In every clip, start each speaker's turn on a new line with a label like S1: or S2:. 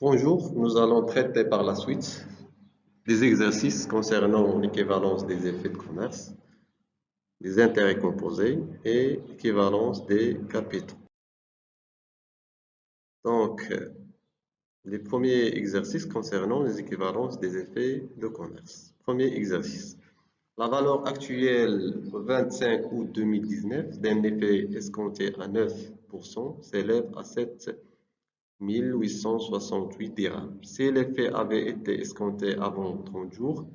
S1: Bonjour, nous allons traiter par la suite des exercices concernant l'équivalence des effets de commerce, des intérêts composés et l'équivalence des capitaux. Donc, les premiers exercices concernant les équivalences des effets de commerce. Premier exercice. La valeur actuelle au 25 août 2019 d'un effet escompté à 9% s'élève à 7 868 dirhams. Si l'effet avait été escompté avant 30 jours,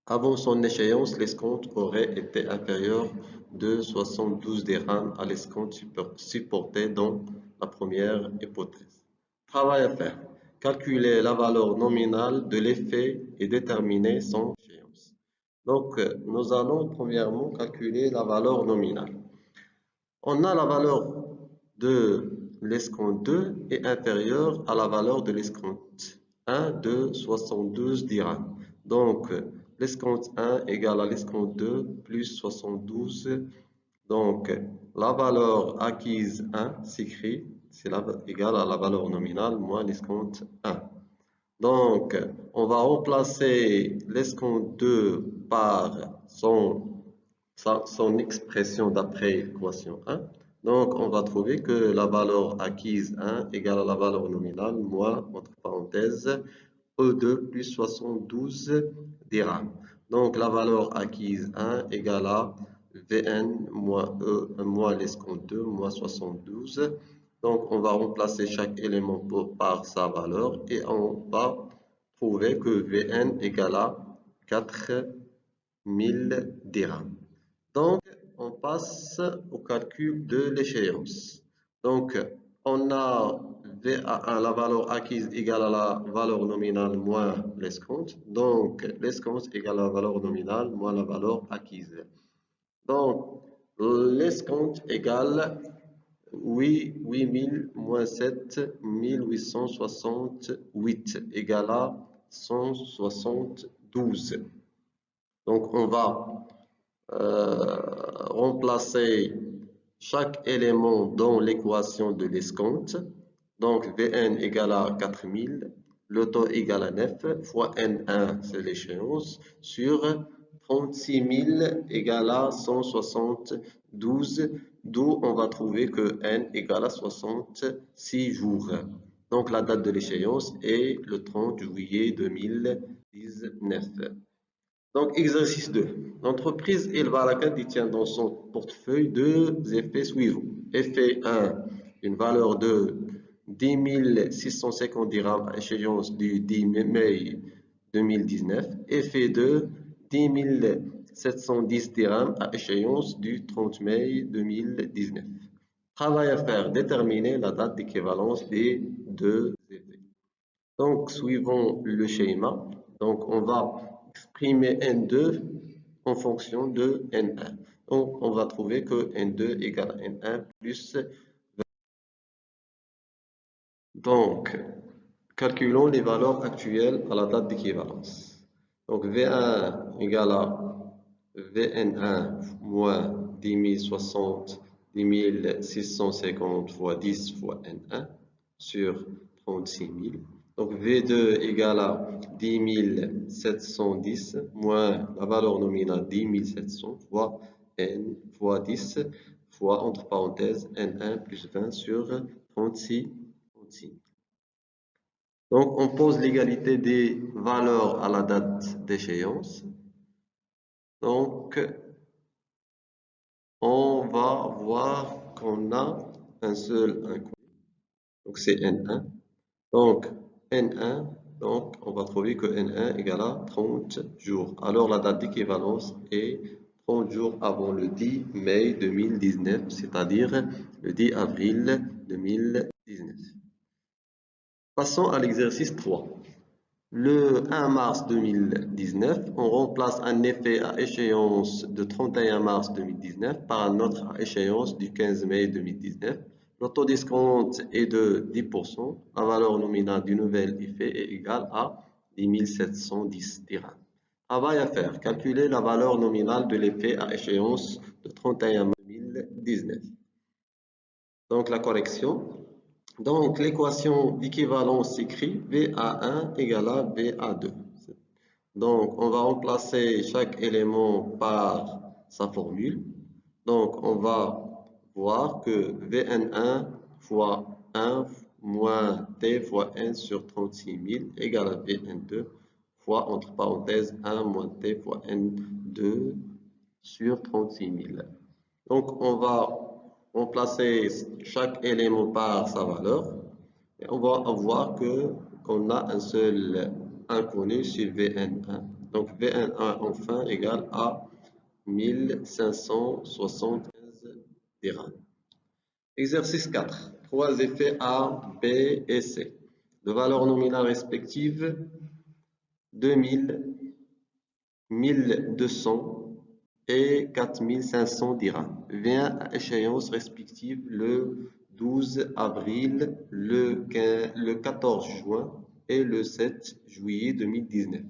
S1: avant son échéance, l'escompte aurait été inférieur de 72 dirhams à l'escompte supporté dans la première hypothèse. Travail à faire. Calculer la valeur nominale de l'effet et déterminer son échéance. Donc, nous allons premièrement calculer la valeur nominale. On a la valeur de l'escompte 2 est inférieure à la valeur de l'escompte 1 de 72 dirhams. Donc, l'escompte 1 égale à l'escompte 2 plus 72. Donc, la valeur acquise 1 s'écrit, c'est égal à la valeur nominale moins l'escompte 1. Donc, on va remplacer l'escompte 2 par son expression d'après l'équation 1. Donc, on va trouver que la valeur acquise 1 égale à la valeur nominale moins, entre parenthèses, E2 plus 72 dirhams. Donc, la valeur acquise 1 égale à Vn moins E moins l'escompte 2 moins 72. Donc, on va remplacer chaque élément par sa valeur et on va trouver que Vn égale à 4000 dirhams. Donc, on passe au calcul de l'échéance. Donc, on a VA1, la valeur acquise égale à la valeur nominale moins l'escompte. Donc, l'escompte égale à la valeur nominale moins la valeur acquise. Donc, l'escompte égale 8000 moins 7868 égale à 172. Donc, on va remplacer chaque élément dans l'équation de l'escompte. Donc, Vn égale à 4000, le taux égale à 9, fois N1, c'est l'échéance, sur 36 000 égale à 172, d'où on va trouver que N égale à 66 jours. Donc, la date de l'échéance est le 30 juillet 2019. Donc, exercice 2. L'entreprise Elvalaca détient dans son portefeuille deux effets suivants. Effet 1, une valeur de 10 650 dirhams à échéance du 10 mai 2019. Effet 2, 10 710 dirhams à échéance du 30 mai 2019. Travail à faire, déterminer la date d'équivalence des deux effets. Donc, suivant le schéma, donc on va exprimer N2 en fonction de N1. Donc, on va trouver que N2 égale à N1 plus 20. Donc, calculons les valeurs actuelles à la date d'équivalence. Donc, V1 égale à Vn1 moins 10 650 fois 10 fois N1 sur 36 000. Donc, V2 égale à 10 710 moins la valeur nominale 10 700 fois N fois 10 fois, entre parenthèses, N1 plus 20 sur 36. Donc, on pose l'égalité des valeurs à la date d'échéance. Donc, on va voir qu'on a un seul inconnu. Donc, c'est N1. Donc, N1, donc, on va trouver que N1 égale à 30 jours. Alors, la date d'équivalence est 30 jours avant le 10 mai 2019, c'est-à-dire le 10 avril 2019. Passons à l'exercice 3. Le 1 mars 2019, on remplace un effet à échéance de 31 mars 2019 par un autre à échéance du 15 mai 2019. Le taux d'escompte est de 10%. La valeur nominale du nouvel effet est égale à 10 710 dirhams. Travail à faire. Calculer la valeur nominale de l'effet à échéance de 31 mars 2019. Donc la correction. Donc, l'équation d'équivalence s'écrit VA1 égale à VA2. Donc, on va remplacer chaque élément par sa formule. Donc, on va voir que Vn1 fois 1 moins T fois N sur 36 000 égale à Vn2 fois, entre parenthèses, 1 moins T fois N2 sur 36 000. Donc, on va remplacer chaque élément par sa valeur. Et on va avoir qu'on a un seul inconnu sur Vn1. Donc, Vn1 enfin égale à 1575 dirhams. Exercice 4. Trois effets A, B et C. De valeurs nominales respectives 2000, 1200 et 4500 dirhams. Vient à échéance respective le 12 avril, le 14 juin et le 7 juillet 2019.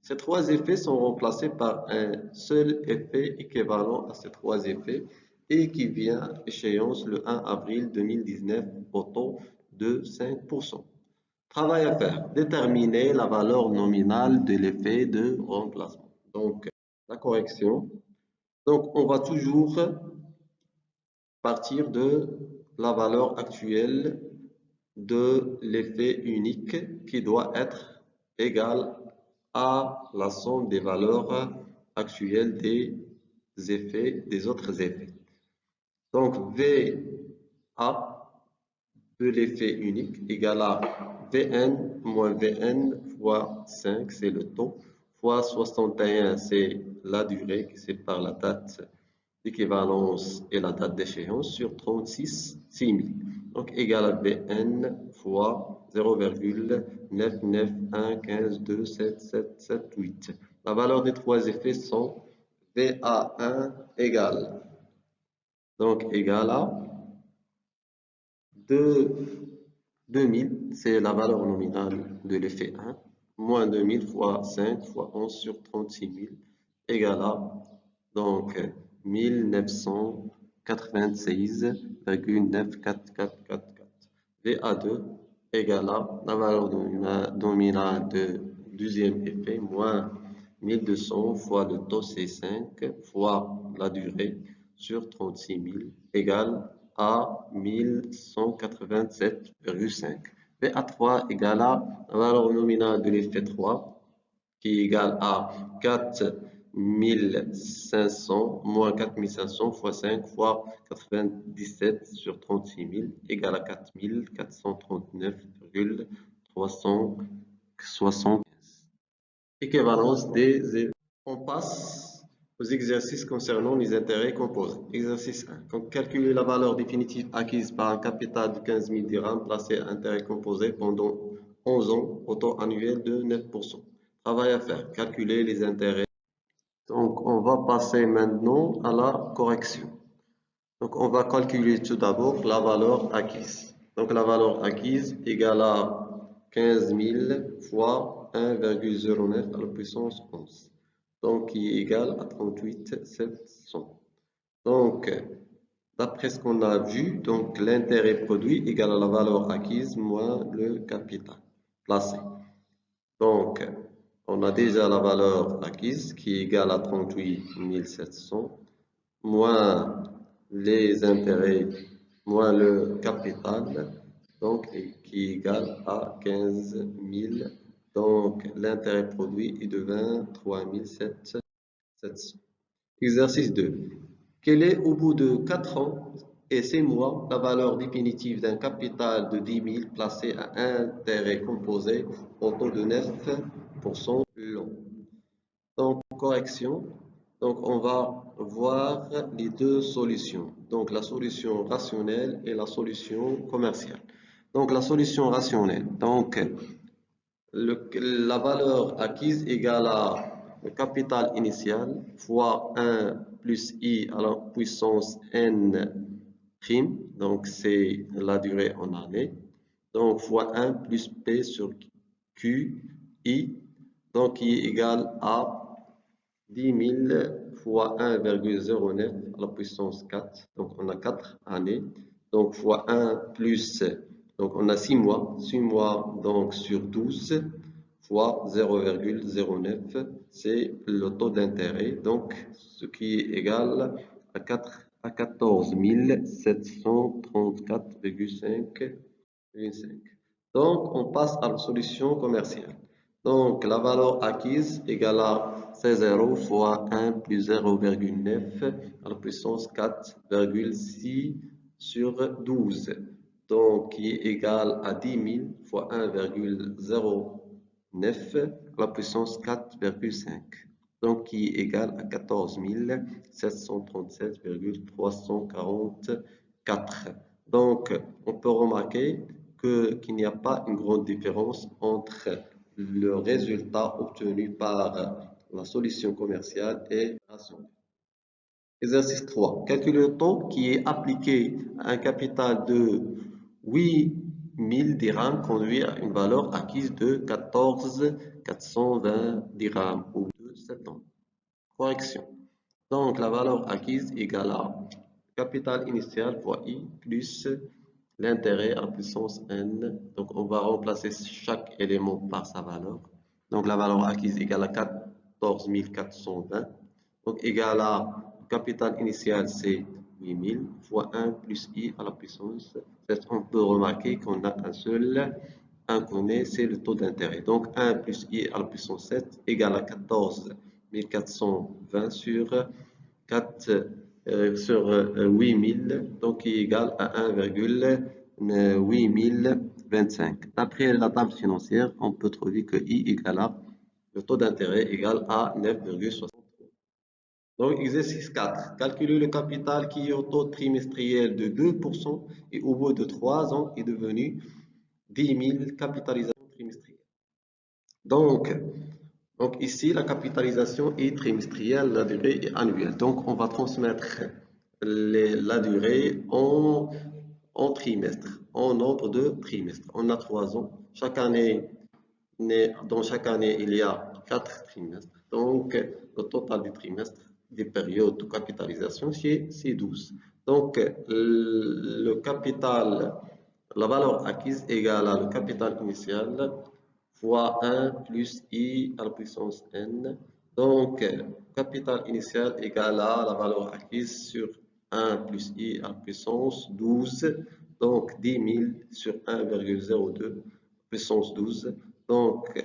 S1: Ces trois effets sont remplacés par un seul effet équivalent à ces trois effets et qui vient à échéance le 1 avril 2019 au taux de 5%. Travail à faire. Déterminer la valeur nominale de l'effet de remplacement. Donc, la correction. Donc, on va toujours partir de la valeur actuelle de l'effet unique qui doit être égale à la somme des valeurs actuelles des autres effets. Donc, VA de l'effet unique égale à Vn moins Vn fois 5, c'est le taux, fois 61, c'est la durée qui sépare la date d'équivalence et la date d'échéance sur 36 000. Donc, égal à Vn fois 0,99115277778. La valeur des trois effets sont VA1 égale, donc égal à 2000, c'est la valeur nominale de l'effet 1, moins 2000 fois 5 fois 11 sur 36 000 égale à donc 1996,94444. VA2 égale à la valeur nominale de deuxième effet moins 1200 fois le taux C5 fois la durée sur 36 000 égale à 1187,5. VA3 égale à la valeur nominale de l'effet 3 qui est égale à 4500 moins 4500 fois 5 fois 97 sur 36 000 égale à 4439,375. Équivalence des. On passe aux exercices concernant les intérêts composés. Exercice 1. Donc, calculer la valeur définitive acquise par un capital de 15 000 dirhams placé à intérêt composé pendant 11 ans au taux annuel de 9%. Travail à faire. Calculer les intérêts. Donc, on va passer maintenant à la correction. Donc, on va calculer tout d'abord la valeur acquise. Donc, la valeur acquise égale à 15 000 fois 1,09 à la puissance 11. Donc, qui est égal à 38 700. Donc, d'après ce qu'on a vu, donc l'intérêt produit égale à la valeur acquise moins le capital placé. Donc, on a déjà la valeur acquise qui est égale à 38 700 moins les intérêts moins le capital, donc qui est égal à 15 000. Donc, l'intérêt produit est de 23 700. Exercice 2. Quelle est au bout de 4 ans et 6 mois la valeur définitive d'un capital de 10 000 placé à intérêt composé au taux de 9% long? Donc, correction. Donc, on va voir les deux solutions. Donc, la solution rationnelle et la solution commerciale. Donc, la solution rationnelle. Donc, la valeur acquise égale à le capital initial fois 1 plus i à la puissance n prime. Donc, c'est la durée en année. Donc, fois 1 plus p sur q i. Donc, qui est égal à 10 000 fois 1,09 à la puissance 4. Donc, on a 4 années. Donc, fois 1 plus Donc, on a 6 mois. 6 mois donc sur 12 fois 0,09, c'est le taux d'intérêt. Donc, ce qui est égal à 14 734,5. Donc, on passe à la solution commerciale. Donc, la valeur acquise égale à C0 fois 1 plus 0,9 à la puissance 4,6 sur 12. Donc, qui est égal à 10 000 fois 1,09 à la puissance 4,5. Donc, qui est égal à 14 737,344. Donc, on peut remarquer qu'il n'y a pas une grande différence entre le résultat obtenu par la solution commerciale et rationnelle. Exercice 3. Calculer le taux qui est appliqué à un capital de 8 000 dirhams conduit à une valeur acquise de 14 420 dirhams ou de 7 ans. Correction. Donc, la valeur acquise égale à capital initial fois I plus l'intérêt à la puissance n. Donc, on va remplacer chaque élément par sa valeur. Donc, la valeur acquise égale à 14 420. Donc, égale à capital initial, c'est 8000 fois 1 plus I à la puissance 7. On peut remarquer qu'on a un seul inconnu, c'est le taux d'intérêt. Donc, 1 plus I à la puissance 7 égale à 14 420 sur 4 sur 8000, donc qui est égal à 1,8025. D'après la table financière, on peut trouver que I égale à le taux d'intérêt égal à 9,63. Donc, exercice 4. Calculer le capital qui est au taux trimestriel de 2% et au bout de 3 ans est devenu 10 000 capitalisation trimestrielle. Donc ici, la capitalisation est trimestrielle, la durée est annuelle. Donc, on va transmettre la durée en trimestre, en nombre de trimestres. On a 3 ans. Dans chaque année, il y a 4 trimestres. Donc, le total du trimestre, des périodes de capitalisation, c'est 12. Donc, le capital, la valeur acquise égale à le capital initial fois 1 plus I à la puissance n. Donc, capital initial égale à la valeur acquise sur 1 plus I à la puissance 12. Donc, 10 000 sur 1,02 puissance 12. Donc,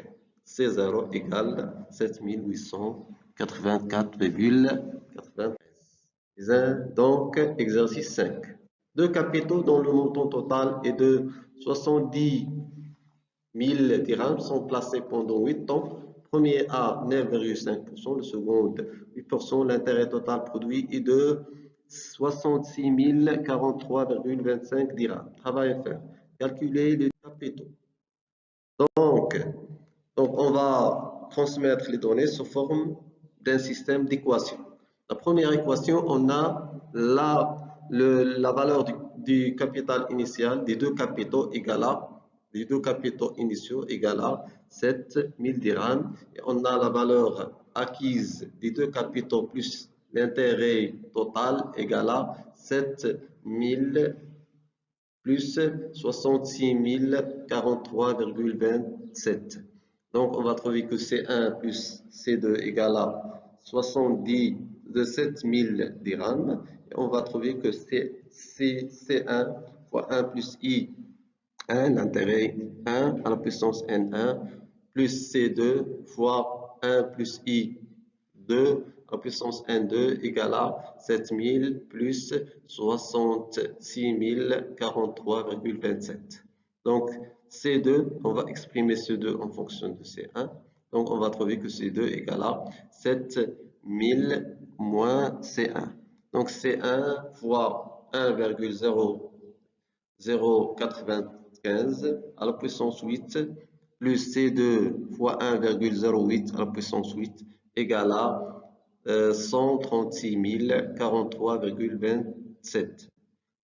S1: C0 égale 7884,93. Donc, exercice 5. Deux capitaux dont le montant total est de 70 000 dirhams sont placés pendant 8 ans. Premier à 9,5%, le second 8%. L'intérêt total produit est de 66 043,25 dirhams. Travail à faire. Calculer les capitaux. Donc, on va transmettre les données sous forme d'un système d'équations. La première équation, on a la valeur du capital initial des deux capitaux initiaux égale à 7 000 dirhams. Et on a la valeur acquise des deux capitaux plus l'intérêt total égale à 7 000 plus 66 043,27. Donc, on va trouver que C1 plus C2 égale à 70 de 7000 dirhams. Et on va trouver que C1 fois 1 plus I1, l'intérêt 1 à la puissance N1, plus C2 fois 1 plus I2 à la puissance N2 égale à 7000 plus 66 043,27. Donc, C2, on va exprimer C2 en fonction de C1. Donc, on va trouver que C2 égale à 7000 moins C1. Donc, C1 fois 1,0095 à la puissance 8 plus C2 fois 1,08 à la puissance 8 égale à 136 043,27.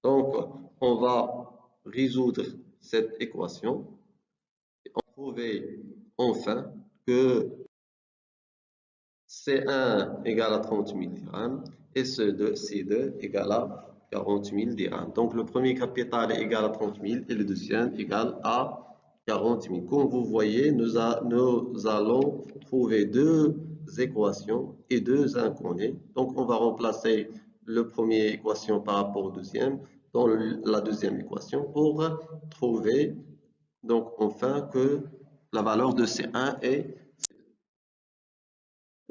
S1: Donc, on va résoudre cette équation et on trouver enfin que C1 égale à 30 000 dirhams et C2 égale à 40 000 dirhams. Donc, le premier capital est égal à 30 000 et le deuxième égal à 40 000. Comme vous voyez, nous allons trouver deux équations et deux inconnus. Donc, on va remplacer la première équation par rapport au deuxième dans la deuxième équation pour trouver donc enfin que la valeur de C1 est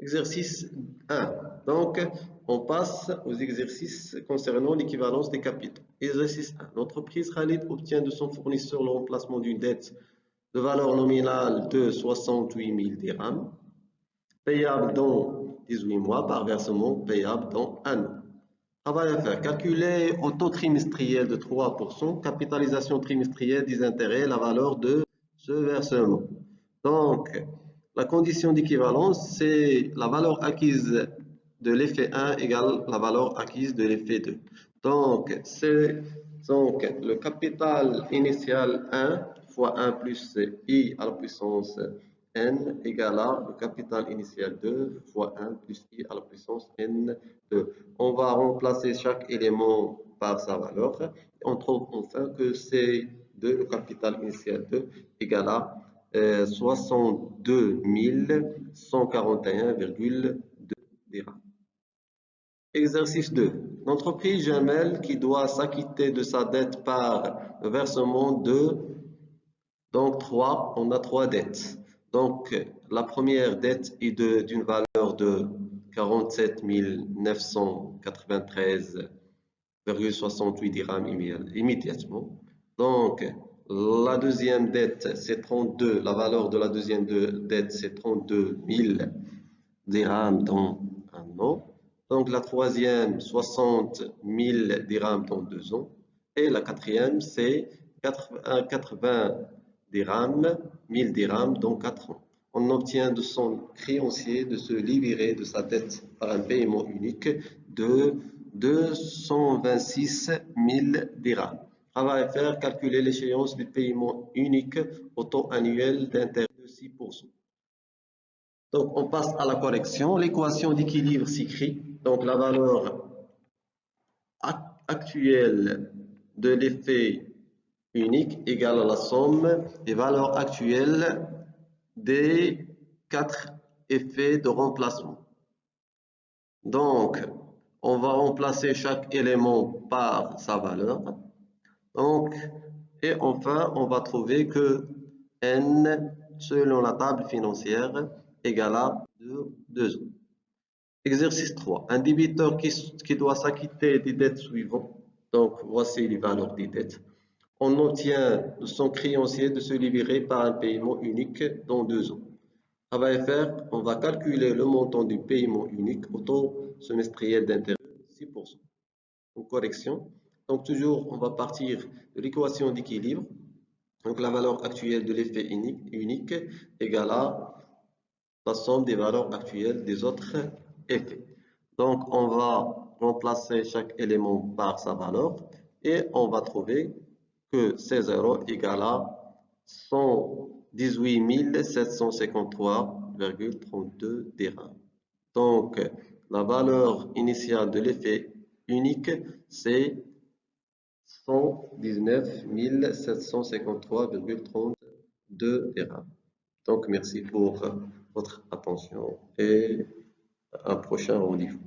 S1: exercice 1. Donc, on passe aux exercices concernant l'équivalence des capitaux. Exercice 1. L'entreprise Khalid obtient de son fournisseur le remplacement d'une dette de valeur nominale de 68 000 dirhams, payable dans 18 mois par versement payable dans un an. Travail à faire. Calculer au taux trimestriel de 3%, capitalisation trimestrielle des intérêts, la valeur de ce versement. Donc, la condition d'équivalence, c'est la valeur acquise de l'effet 1 égale la valeur acquise de l'effet 2. Donc, c'est donc le capital initial 1 fois 1 plus i à la puissance n égale à le capital initial 2 fois 1 plus i à la puissance n2. On va remplacer chaque élément par sa valeur. Et on trouve enfin que c'est 2, le capital initial 2, égale à 62 141,2 dirhams. Exercice 2. L'entreprise Jamel qui doit s'acquitter de sa dette par le versement de, donc 3, on a 3 dettes. Donc la première dette est d'une valeur de 47 993,68 dirhams immédiatement. Donc la deuxième dette, c'est 32, la valeur de la deuxième dette, c'est 32 000 dirhams dans un an. Donc la troisième, 60 000 dirhams dans 2 ans. Et la quatrième, c'est 80 dirhams, 1000 dirhams dans 4 ans. On obtient de son créancier de se libérer de sa dette par un paiement unique de 226 000 dirhams. Travail à faire, calculer l'échéance du paiement unique au taux annuel d'intérêt de 6%. Donc, on passe à la correction. L'équation d'équilibre s'écrit. Donc, la valeur actuelle de l'effet unique égale à la somme des valeurs actuelles des 4 effets de remplacement. Donc, on va remplacer chaque élément par sa valeur. Donc, et enfin, on va trouver que n, selon la table financière, égale à 2 ans. Exercice 3. Un débiteur qui doit s'acquitter des dettes suivantes. Donc, voici les valeurs des dettes. On obtient de son créancier de se libérer par un paiement unique dans 2 ans. Travail à faire, on va calculer le montant du paiement unique au taux semestriel d'intérêt de 6%. En correction. Donc, toujours, on va partir de l'équation d'équilibre. Donc, la valeur actuelle de l'effet unique égale à la somme des valeurs actuelles des autres effets. Donc, on va remplacer chaque élément par sa valeur et on va trouver que C0 égale à 118 753,32 dirhams. Donc, la valeur initiale de l'effet unique, c'est 119 753,32 dirhams. Donc, merci pour votre attention et à un prochain rendez-vous.